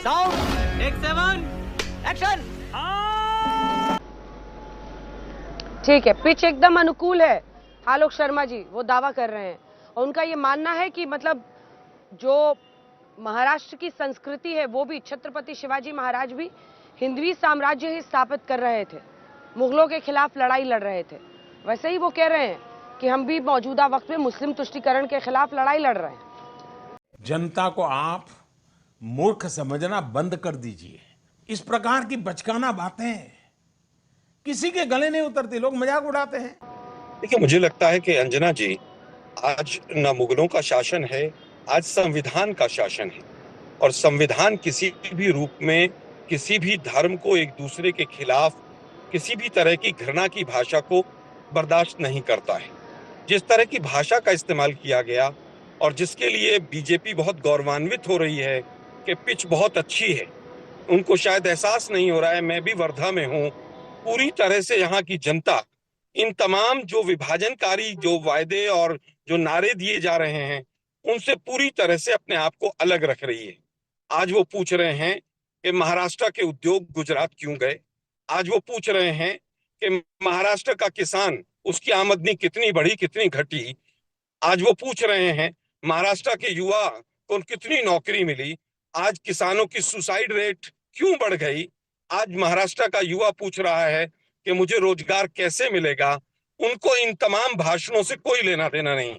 Sound take 7 action. ठीक है, pitch एकदम अनुकूल है। आलोक शर्मा जी वो दावा कर रहे हैं और उनका ये मानना है कि मतलब जो महाराष्ट्र की संस्कृति है वो भी छत्रपति शिवाजी महाराज भी हिंदवी साम्राज्य ही स्थापित कर रहे थे, मुगलों के खिलाफ लड़ाई लड़ रहे थे। वैसे ही वो कह रहे हैं कि हम भी मौजूदा वक्त में मुस्लिम तुष्टीकरण के खिलाफ लड़ाई लड़ रहे हैं। जनता को आप मूर्ख समझना बंद कर दीजिए। इस प्रकार की बचकाना बातें किसी के गले नहीं उतरती, लोग मजाक उड़ाते हैं। देखिए, मुझे लगता है कि अंजना जी, आज न मुगलों का शासन है, आज संविधान का शासन है। और संविधान किसी भी रूप में किसी भी धर्म को एक दूसरे के खिलाफ किसी भी तरह की घृणा की भाषा को बर्दाश्त नहीं करता है। जिस तरह की भाषा का इस्तेमाल किया गया और जिसके लिए बीजेपी बहुत गौरवान्वित हो रही है कि पिच बहुत अच्छी है, उनको शायद एहसास नहीं हो रहा है। मैं भी वर्धा में हूँ, पूरी तरह से यहाँ की जनता इन तमाम जो विभाजनकारी जो वायदे और जो नारे दिए जा रहे हैं उनसे पूरी तरह से अपने आप को अलग रख रही है। आज वो पूछ रहे हैं कि महाराष्ट्र के उद्योग गुजरात क्यों गए। आज वो पूछ रहे हैं कि महाराष्ट्र का किसान, उसकी आमदनी कितनी बढ़ी कितनी घटी। आज वो पूछ रहे हैं महाराष्ट्र के युवा को कितनी नौकरी मिली। आज किसानों की सुसाइड रेट क्यों बढ़ गई। आज महाराष्ट्र का युवा पूछ रहा है कि मुझे रोजगार कैसे मिलेगा। उनको इन तमाम भाषणों से कोई लेना देना नहीं।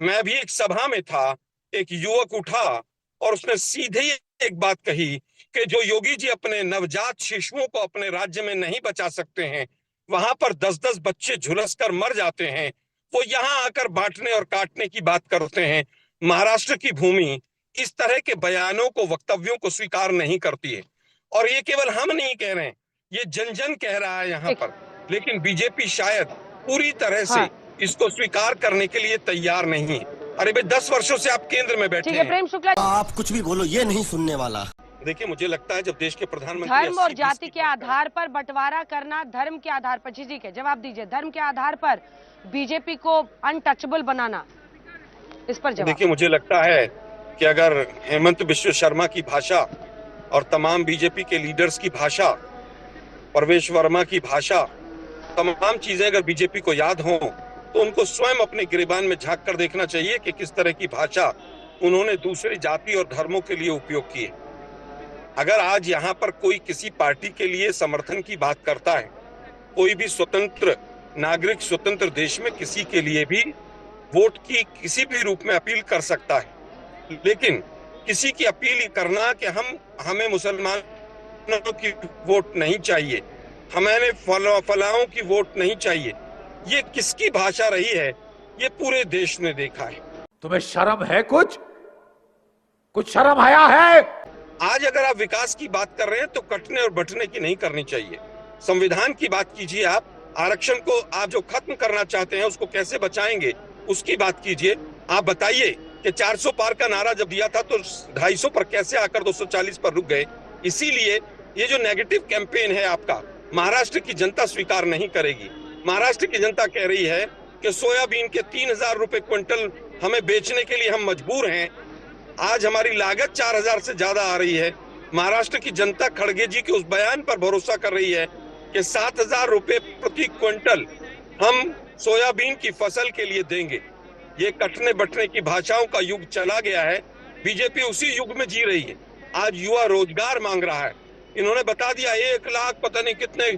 मैं भी एक सभा में था, एक युवक उठा और उसने सीधे ही एक बात कही कि जो योगी जी अपने नवजात शिशुओं को अपने राज्य में नहीं बचा सकते हैं, वहां पर 10-10 बच्चे झुलस कर मर जाते हैं, वो यहाँ आकर बांटने और काटने की बात करते हैं। महाराष्ट्र की भूमि इस तरह के बयानों को, वक्तव्यों को स्वीकार नहीं करती है। और ये केवल हम नहीं कह रहे हैं, ये जन जन कह रहा है यहाँ पर। लेकिन बीजेपी शायद पूरी तरह से इसको स्वीकार करने के लिए तैयार नहीं है। अरे भाई, 10 वर्षों से आप केंद्र में बैठे हैं। प्रेम शुक्ला, आप कुछ भी बोलो, ये नहीं सुनने वाला। देखिए, मुझे लगता है जब देश के प्रधानमंत्री धर्म और जाति के आधार पर बंटवारा करना, धर्म के आधार पर, जी के जवाब दीजिए, धर्म के आधार पर बीजेपी को अनटचेबल बनाना, इस पर जवाब। देखिए, मुझे लगता है कि अगर हेमंत बिश्व शर्मा की भाषा और तमाम बीजेपी के लीडर्स की भाषा, प्रवेश वर्मा की भाषा, तमाम चीजें अगर बीजेपी को याद हो तो उनको स्वयं अपने गिरेबान में झांक कर देखना चाहिए कि किस तरह की भाषा उन्होंने दूसरी जाति और धर्मों के लिए उपयोग की है। अगर आज यहाँ पर कोई किसी पार्टी के लिए समर्थन की बात करता है, कोई भी स्वतंत्र नागरिक स्वतंत्र देश में किसी के लिए भी वोट की किसी भी रूप में अपील कर सकता है। लेकिन किसी की अपील करना कि हमें मुसलमानों की वोट नहीं चाहिए, हमें फलाओं की वोट नहीं चाहिए, ये किसकी भाषा रही है, ये पूरे देश ने देखा है। तुम्हें शर्म है? कुछ शर्म आया है? आज अगर आप विकास की बात कर रहे हैं तो कटने और बंटने की नहीं करनी चाहिए। संविधान की बात कीजिए। आप आरक्षण को आप जो खत्म करना चाहते हैं उसको कैसे बचाएंगे, उसकी बात कीजिए। आप बताइए कि 400 पार का नारा जब दिया था तो 250 पर कैसे आकर 240 पर रुक गए। इसीलिए ये जो नेगेटिव कैंपेन है आपका, महाराष्ट्र की जनता स्वीकार नहीं करेगी। महाराष्ट्र की जनता कह रही है कि सोयाबीन के 3000 रुपए क्विंटल हमें बेचने के लिए हम मजबूर हैं। आज हमारी लागत 4000 से ज्यादा आ रही है। महाराष्ट्र की जनता खड़गे जी के उस बयान पर भरोसा कर रही है कि 7000 रुपए प्रति क्विंटल हम सोयाबीन की फसल के लिए देंगे। ये कटने बटने की भाषाओं का युग चला गया है। बीजेपी उसी युग में जी रही है। आज युवा रोजगार मांग रहा है। इन्होंने बता दिया 1 लाख पता नहीं कितने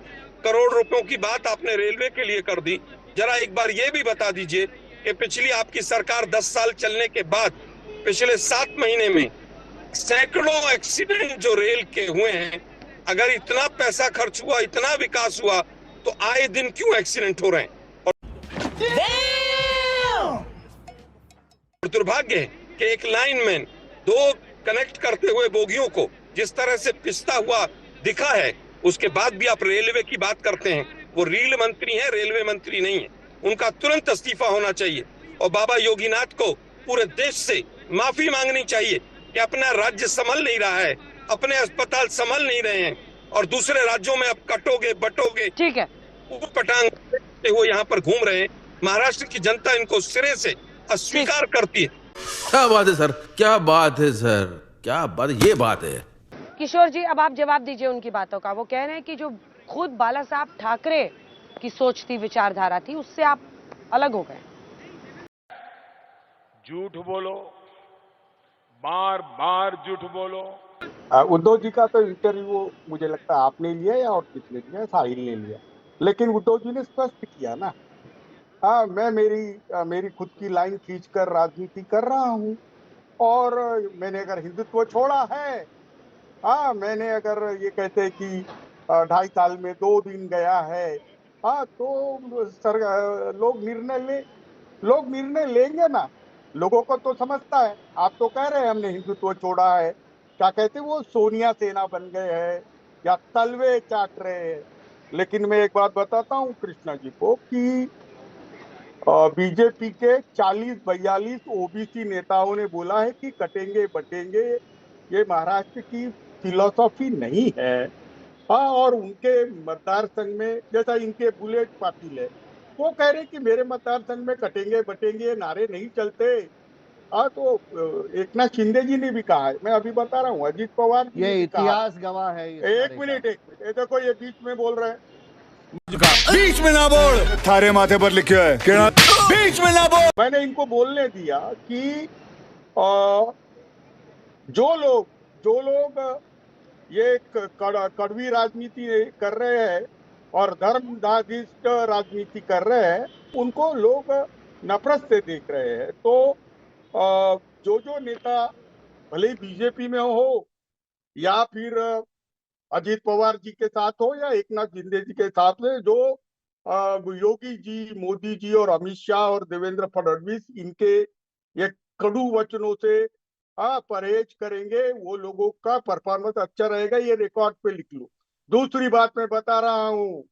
करोड़ रुपयों की बात आपने रेलवे के लिए कर दी। जरा एक बार ये भी बता दीजिए कि पिछली आपकी सरकार 10 साल चलने के बाद पिछले 7 महीने में सैकड़ों एक्सीडेंट जो रेल के हुए हैं, अगर इतना पैसा खर्च हुआ, इतना विकास हुआ, तो आए दिन क्यों एक्सीडेंट हो रहे हैं। और दुर्भाग्य है कि एक लाइनमैन 2 कनेक्ट करते हुए बोगियों को जिस तरह से पिसता हुआ दिखा है, उसके बाद भी आप रेलवे की बात करते हैं। वो रेल मंत्री हैं, रेलवे मंत्री नहीं है। उनका तुरंत इस्तीफा होना चाहिए और बाबा योगीनाथ को पूरे देश से माफी मांगनी चाहिए कि अपना राज्य संभल नहीं रहा है, अपने अस्पताल संभल नहीं रहे हैं और दूसरे राज्यों में अब कटोगे बटोगे, ठीक है, पटांग वो यहाँ पर घूम रहे हैं। महाराष्ट्र की जनता इनको सिरे से अस्वीकार करती है। क्या बात है सर, क्या बात है सर, क्या बात, ये बात है। किशोर जी, अब आप जवाब दीजिए उनकी बातों का। वो कह रहे हैं कि जो खुद बाला साहब ठाकरे की सोच थी, विचारधारा थी, उससे आप अलग हो गए। झूठ बोलो, बार बार झूठ बोलो। उद्धव जी का तो इंटरव्यू मुझे लगता है आपने लिया या और किसने लिया, साहिल ने लिया, लेकिन उद्धव जी ने स्पष्ट किया ना, हाँ मैं मेरी खुद की लाइन खींचकर राजनीति कर रहा हूँ, और मैंने अगर हिंदुत्व छोड़ा है, हाँ मैंने अगर ये कहते कि 2.5 साल में 2 दिन गया है, हाँ तो लोग निर्णय लेंगे ना, लोगों को तो समझता है। आप तो कह रहे हैं हमने हिंदुत्व छोड़ा है, क्या कहते वो सोनिया सेना बन गए हैं या तलवे चाट रहे हैं। लेकिन मैं एक बात बताता हूँ कृष्णा जी को कि बीजेपी के 40-42 ओबीसी नेताओं ने बोला है कि कटेंगे बटेंगे, ये महाराष्ट्र की फिलॉसफी नहीं है। हाँ, और उनके मतदार संघ में जैसा इनके बुलेट पाटिल है, वो कह रहे कि मेरे मतदार संघ में कटेंगे बटेंगे नारे नहीं चलते। हाँ तो एकनाथ शिंदे जी ने भी कहा है, मैं अभी बता रहा हूँ, अजीत पवार जी ये इतिहास गवाह है। एक मिनट ये देखो, ये बीच में बोल रहे हैं, बीच में ना बोल, थारे माथे पर लिखे है बीच में ना बोल। मैंने इनको बोलने दिया कि जो लोग ये कड़वी राजनीति कर रहे हैं और धर्मदागिष्ट राजनीति कर रहे हैं, उनको लोग नफरत से देख रहे हैं। तो जो नेता भले ही बीजेपी में हो या फिर अजीत पवार जी के साथ हो या एकनाथ शिंदे जी के साथ में, जो योगी जी, मोदी जी और अमित शाह और देवेंद्र फडणवीस इनके ये कड़ू वचनों से परहेज करेंगे, वो लोगों का परफॉर्मेंस अच्छा रहेगा, ये रिकॉर्ड पे लिख लो। दूसरी बात मैं बता रहा हूँ,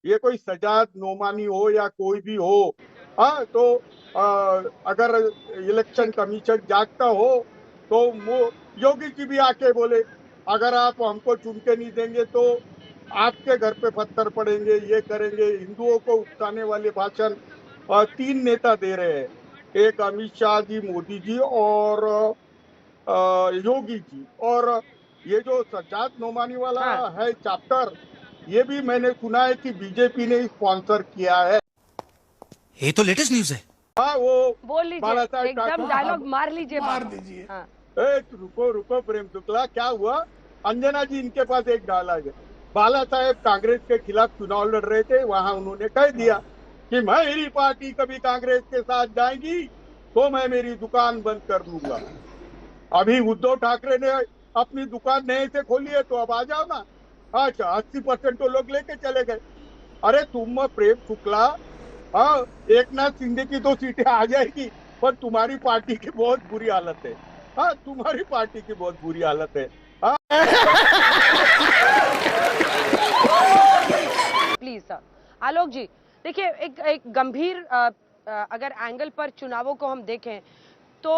ये कोई सजाद नोमानी हो या कोई भी हो, तो अगर इलेक्शन कमीशन जागता हो तो योगी जी भी आके बोले अगर आप हमको चुन के नहीं देंगे तो आपके घर पे पत्थर पड़ेंगे, ये करेंगे। हिंदुओं को उकसाने वाले भाषण 3 नेता दे रहे हैं, एक अमित शाह जी, मोदी जी और योगी जी। और ये जो सज्जाद नोमानी वाला है चैप्टर, ये भी मैंने सुना है कि बीजेपी ने स्पॉन्सर किया है। ये तो लेटेस्ट न्यूज है। हाँ, वो बोल लीजिए, एकदम डायलॉग मार लीजिए, मार दीजिए। हाँ। रुको प्रेम शुक्ला, क्या हुआ? अंजना जी इनके पास एक डायलॉग है, बाला साहेब कांग्रेस के खिलाफ चुनाव लड़ रहे थे, वहां उन्होंने कह दिया कि मेरी पार्टी कभी कांग्रेस के साथ जाएगी तो मैं मेरी दुकान बंद कर दूंगा। अभी उद्धव ठाकरे ने अपनी दुकान नए से खोली है, तो अब आ जाओ ना। अच्छा, 80% तो लोग लेके चले गए। अरे तुम प्रेम शुक्ला, हाँ एकनाथ शिंदे की 2 सीटें आ जाएगी, पर तुम्हारी पार्टी की बहुत बुरी हालत है। हाँ, तुम्हारी पार्टी की बहुत बुरी हालत है। Please sir. आलोक जी, देखिए एक गंभीर अगर एंगल पर चुनावों को हम देखें तो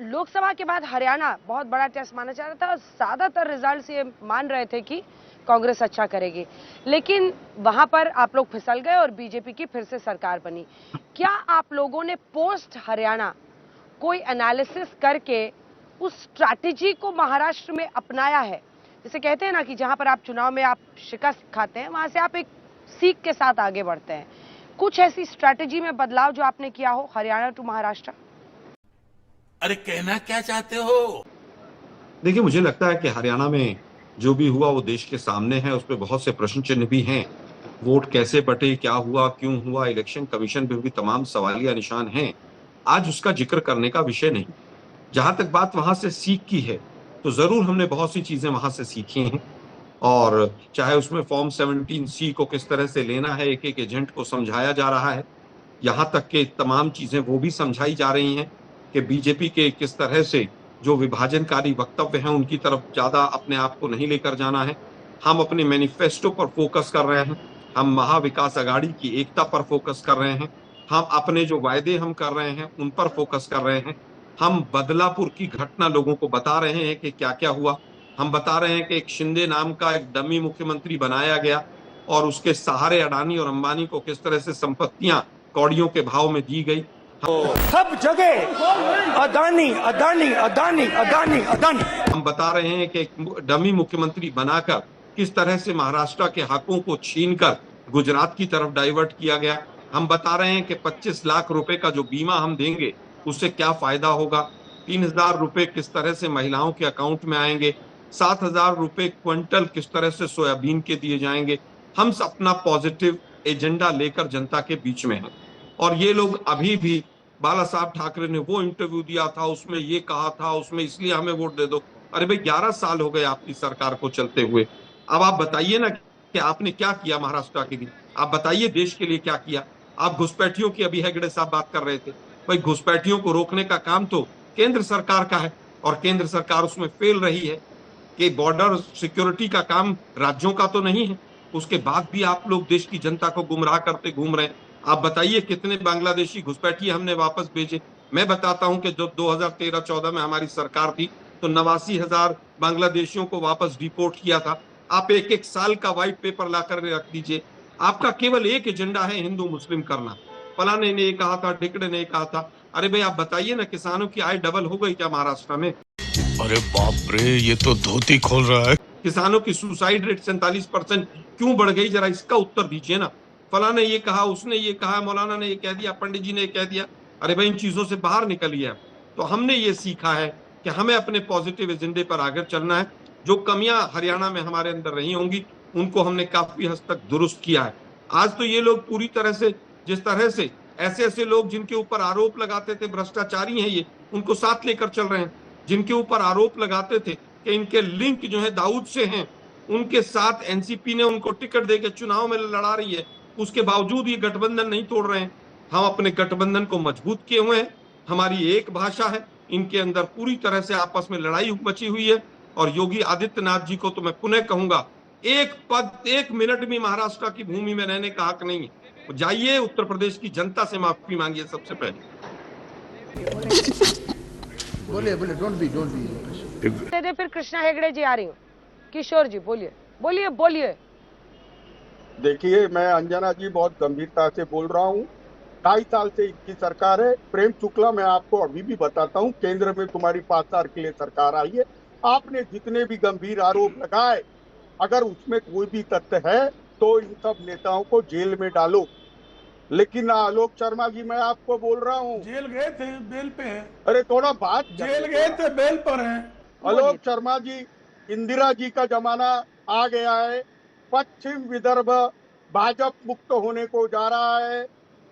लोकसभा के बाद हरियाणा बहुत बड़ा टेस्ट माना जा रहा था और ज्यादातर रिजल्ट्स ये मान रहे थे कि कांग्रेस अच्छा करेगी, लेकिन वहां पर आप लोग फिसल गए और बीजेपी की फिर से सरकार बनी। क्या आप लोगों ने पोस्ट हरियाणा कोई एनालिसिस करके उस स्ट्रैटेजी को महाराष्ट्र में अपनाया है? जैसे कहते हैं ना कि जहां पर आप चुनाव में आप शिकस्त खाते हैं, वहां से आप एक सीख के साथ आगे बढ़ते हैं। कुछ ऐसी स्ट्रैटेजी में बदलाव जो आपने किया हो हरियाणा टू महाराष्ट्र? अरे कहना क्या चाहते हो? देखिए, मुझे लगता है कि हरियाणा में जो भी हुआ वो देश के सामने है, उस पर बहुत से प्रश्न चिन्ह भी हैं। वोट कैसे बटे, क्या हुआ, क्यों हुआ, इलेक्शन कमीशन पे भी तमाम सवालिया निशान हैं। आज उसका जिक्र करने का विषय नहीं। जहां तक बात वहां से सीख की है, तो जरूर हमने बहुत सी चीजें वहां से सीखी हैं, और चाहे उसमें फॉर्म 17C को किस तरह से लेना है, एक एक एजेंट को समझाया जा रहा है, यहाँ तक के तमाम चीजें वो भी समझाई जा रही हैं कि बीजेपी के किस तरह से जो विभाजनकारी वक्तव्य हैं उनकी तरफ ज्यादा अपने आप को नहीं लेकर जाना है। हम अपने मैनिफेस्टो पर फोकस कर रहे हैं, हम महाविकास अघाड़ी की एकता पर फोकस कर रहे हैं, हम अपने जो वायदे हम कर रहे हैं उन पर फोकस कर रहे हैं। हम बदलापुर की घटना लोगों को बता रहे हैं कि क्या क्या हुआ। हम बता रहे हैं कि एक शिंदे नाम का एक डमी मुख्यमंत्री बनाया गया और उसके सहारे अडानी और अंबानी को किस तरह से संपत्तियां कौड़ियों के भाव में दी गई। सब जगह अदानी अदानी अदानी अदानी अदानी। हम बता रहे हैं कि एक डमी मुख्यमंत्री बनाकर किस तरह से महाराष्ट्र के हकों को छीनकर गुजरात की तरफ डाइवर्ट किया गया। हम बता रहे हैं कि 25 लाख रुपए का जो बीमा हम देंगे उससे क्या फायदा होगा। 3,000 रुपए किस तरह से महिलाओं के अकाउंट में आएंगे। 7,000 रुपए क्विंटल किस तरह से सोयाबीन के दिए जाएंगे। हम अपना पॉजिटिव एजेंडा लेकर जनता के बीच में हैं। और ये लोग अभी भी बाला साहब ठाकरे ने वो इंटरव्यू दिया था, उसमें ये कहा था, उसमें इसलिए हमें वोट दे दो। अरे भाई 11 साल हो गए आपकी सरकार को चलते हुए। अब आप बताइए ना कि आपने क्या किया महाराष्ट्र के लिए। आप बताइए देश के लिए क्या किया। आप घुसपैठियों की अभी हेगड़े साहब बात कर रहे थे। भाई घुसपैठियों को रोकने का काम तो केंद्र सरकार का है और केंद्र सरकार उसमें फेल रही है कि बॉर्डर सिक्योरिटी का काम राज्यों का तो नहीं है। उसके बाद भी आप लोग देश की जनता को गुमराह करते घूम रहे हैं। आप बताइए कितने बांग्लादेशी घुसपैठिए हमने वापस भेजे। मैं बताता हूं कि जब 2013-14 में हमारी सरकार थी तो 89,000 बांग्लादेशियों को वापस डिपोर्ट किया था। आप एक एक साल का व्हाइट पेपर ला कर रख दीजिए। आपका केवल एक एजेंडा है हिंदू मुस्लिम करना। फलाने ने कहा था, ढिकड़े ने कहा था। अरे भाई आप बताइए ना किसानों की आय डबल हो गई क्या महाराष्ट्र में? अरे बाप रे, ये तो धोती खोल रहा है। किसानों की सुसाइड रेट 47% क्यों बढ़ गई, जरा इसका उत्तर दीजिए ना। फलाने ये कहा, उसने ये कहा, मौलाना ने ये कह दिया, पंडित जी ने ये कह दिया। अरे भाई इन चीजों से बाहर निकलिए। तो हमने ये सीखा है कि हमें अपने पॉजिटिव एजेंडे पर आगे चलना है। जो कमियां हरियाणा में हमारे अंदर रही होंगी उनको हमने काफी हद तक दुरुस्त किया है। आज तो ये लोग पूरी तरह से, जिस तरह से ऐसे लोग जिनके ऊपर आरोप लगाते थे भ्रष्टाचारी हैं ये, उनको साथ लेकर चल रहे हैं। जिनके ऊपर आरोप लगाते थे कि इनके लिंक जो है दाऊद से हैं, उनके साथ एनसीपी ने उनको टिकट देकर चुनाव में लड़ा रही है। उसके बावजूद ये गठबंधन नहीं तोड़ रहे हैं। हम अपने गठबंधन को मजबूत किए हुए हैं। हमारी एक भाषा है, इनके अंदर पूरी तरह से आपस में लड़ाई मची हुई है। और योगी आदित्यनाथ जी को तो मैं पुनः कहूंगा, एक पद, एक मिनट भी महाराष्ट्र की भूमि में रहने का हक नहीं है। जाइए उत्तर प्रदेश की जनता से माफी मांगिए सबसे पहले। बोलिए डोंट बी। फिर कृष्णा हेगड़े जी आ रही हूँ। किशोर जी बोलिए बोलिए बोलिए। देखिए, मैं अंजना जी बहुत गंभीरता से बोल रहा हूँ। 2.5 साल से इनकी सरकार है। प्रेम शुक्ला, मैं आपको अभी भी बताता हूँ, केंद्र में तुम्हारी 5 साल के लिए सरकार आई है। आपने जितने भी गंभीर आरोप लगाए, अगर उसमें कोई भी तथ्य है तो इन सब नेताओं को जेल में डालो। लेकिन आलोक शर्मा जी, मैं आपको बोल रहा हूँ, जेल गए थे, बेल पे है। अरे थोड़ा बात, जेल गए थे, बेल पर हैं। आलोक शर्मा जी, इंदिरा जी का जमाना आ गया है। पश्चिम विदर्भ भाजपा मुक्त होने को जा रहा है।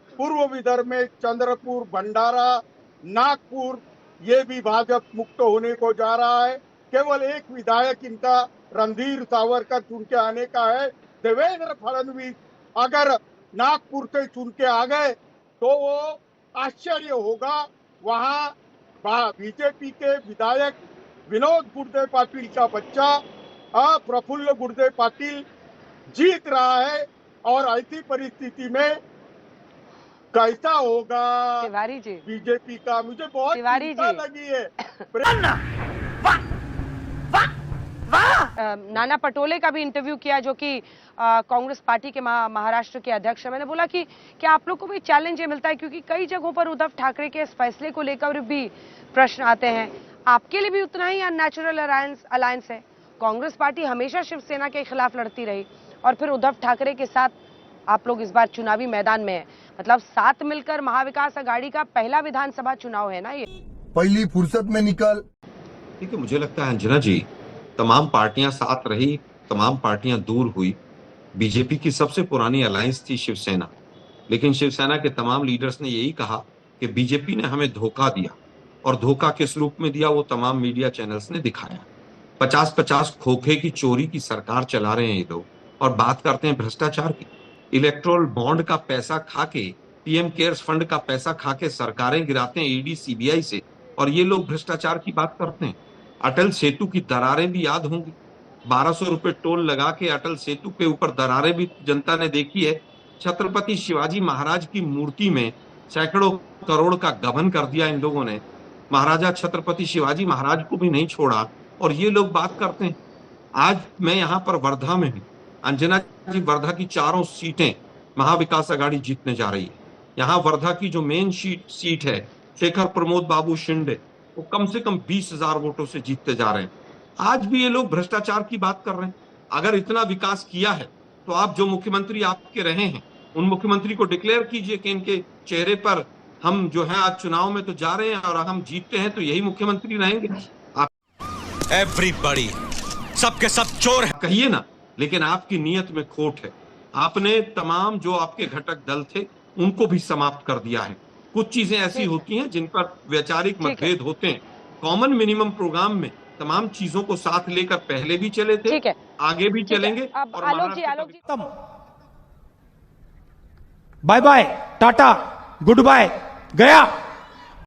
पूर्व विदर्भ में चंद्रपुर, भंडारा, नागपुर, ये भी भाजपा मुक्त होने को जा रहा है। केवल एक विधायक इनका रणधीर सावरकर चुन के आने का है। देवेंद्र फडणवीस अगर नागपुर से चुन के आ गए तो वो आश्चर्य होगा। वहाँ बीजेपी के विधायक विनोद गुर्दे पाटिल का बच्चा प्रफुल्ल गुर्दे पाटिल जीत रहा है। और ऐसी परिस्थिति में कैसा होगा तिवारी जी बीजेपी का, मुझे बहुत चिंता लगी है। नाना पटोले का भी इंटरव्यू किया, जो कि कांग्रेस पार्टी के महाराष्ट्र के अध्यक्ष है। मैंने बोला कि क्या आप लोग को भी चैलेंज ये मिलता है, क्योंकि कई जगहों पर उद्धव ठाकरे के इस फैसले को लेकर भी प्रश्न आते हैं। आपके लिए भी उतना ही अननेचुरल अलायंस है? कांग्रेस पार्टी हमेशा शिवसेना के खिलाफ लड़ती रही और फिर उद्धव ठाकरे के साथ आप लोग इस बार चुनावी मैदान में है। मतलब साथ मिलकर महाविकास अघाड़ी का पहला विधानसभा चुनाव है ना ये। पहली फुर्सत में निकल। ठीक है, मुझे लगता है अंजना जी, तमाम पार्टियां साथ रही, तमाम पार्टियां दूर हुई। बीजेपी की सबसे पुरानी अलायंस थी शिवसेना, लेकिन शिवसेना के तमाम लीडर्स ने यही कहा कि बीजेपी ने हमें धोखा दिया। और धोखा किस रूप में दिया वो तमाम मीडिया चैनल्स ने दिखाया। 50-50 खोखे की चोरी की सरकार चला रहे हैं ये लोग और बात करते हैं भ्रष्टाचार की। इलेक्ट्रोल बॉन्ड का पैसा खा के, पीएम केयर्स फंड का पैसा खा के सरकारें गिराते हैं ईडी सीबीआई से, और ये लोग भ्रष्टाचार की बात करते हैं। अटल सेतु की दरारें भी याद होंगी। 1200 रुपए टोल लगा के अटल सेतु के ऊपर दरारें भी जनता ने देखी है। छत्रपति शिवाजी महाराज की मूर्ति में सैकड़ों करोड़ का गबन कर दिया इन लोगों ने। महाराजा छत्रपति शिवाजी महाराज को भी नहीं छोड़ा और ये लोग बात करते हैं। आज मैं यहाँ पर वर्धा में हूँ। अंजना जी, वर्धा की 4 सीटें महाविकास अघाड़ी जीतने जा रही है। यहाँ वर्धा की जो मेन सीट है, शेखर प्रमोद बाबू शिंदे, वो कम से कम 20,000 वोटों से जीतते जा रहे हैं। आज भी ये लोग भ्रष्टाचार की बात कर रहे हैं। अगर इतना विकास किया है तो आप जो मुख्यमंत्री आपके रहे हैं, उन मुख्यमंत्री को डिक्लेयर कीजिए कि इनके चेहरे पर हम जो है आज चुनाव में तो जा रहे हैं और हम जीतते हैं तो यही मुख्यमंत्री रहेंगे। आप एवरीबॉडी, सबके सब चोर है कहिए ना, लेकिन आपकी नीयत में खोट है। आपने तमाम जो आपके घटक दल थे उनको भी समाप्त कर दिया है। कुछ चीजें ऐसी होती हैं जिन पर वैचारिक मतभेद होते हैं। कॉमन मिनिमम प्रोग्राम में तमाम चीजों को साथ लेकर पहले भी चले थे, आगे भी चलेंगे। अब Alok ji bye bye, tata, good bye, गया।